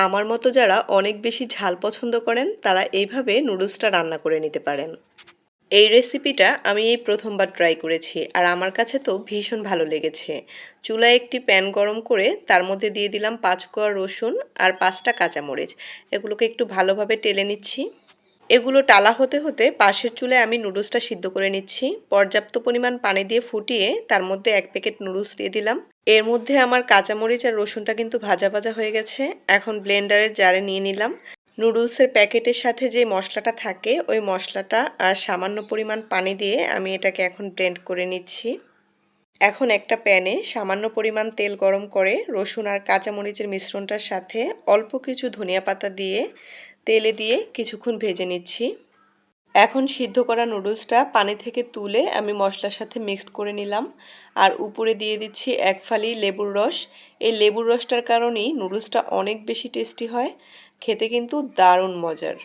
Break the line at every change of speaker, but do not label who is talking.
আমার মতো যারা অনেক বেশি ঝাল পছন্দ করেন তারা এইভাবে নুডলসটা রান্না করে নিতে পারেন। এই রেসিপিটা আমি এই প্রথমবার ট্রাই করেছি আর আমার কাছে তো ভীষণ ভালো লেগেছে। চুলায় একটি প্যান গরম করে তার মধ্যে দিয়ে দিলাম ৫ কোয়া রসুন আর ৫টা কাঁচামরিচ। এগুলোকে একটু ভালোভাবে টেলে নিচ্ছি। এগুলো টালা হতে হতে পাশের চুলায় আমি নুডলসটা সিদ্ধ করে নিচ্ছি। পর্যাপ্ত পরিমাণ পানি দিয়ে ফুটিয়ে তার মধ্যে ১ প্যাকেট নুডলস দিয়ে দিলাম। এর মধ্যে আমার কাঁচামরিচ আর রসুনটা কিন্তু ভাজা ভাজা হয়ে গেছে। এখন ব্লেন্ডারের জারে নিয়ে নিলাম। নুডলসের প্যাকেটের সাথে যে মশলাটা থাকে ওই মশলাটা আর সামান্য পরিমাণ পানি দিয়ে আমি এটাকে এখন ব্লেন্ড করে নিচ্ছি। এখন একটা প্যানে সামান্য পরিমাণ তেল গরম করে রসুন আর কাঁচামরিচের মিশ্রণটার সাথে অল্প কিছু ধনিয়া পাতা দিয়ে তেলে দিয়ে কিছুক্ষণ ভেজে নিচ্ছি। এখন সিদ্ধ করা নুডলসটা পানি থেকে তুলে আমি মশলার সাথে মিক্সড করে নিলাম আর উপরে দিয়ে দিচ্ছি ১ ফালি লেবুর রস। এই লেবুর রসটার কারণেই নুডলসটা অনেক বেশি টেস্টি হয়, খেতে কিন্তু দারুণ মজার।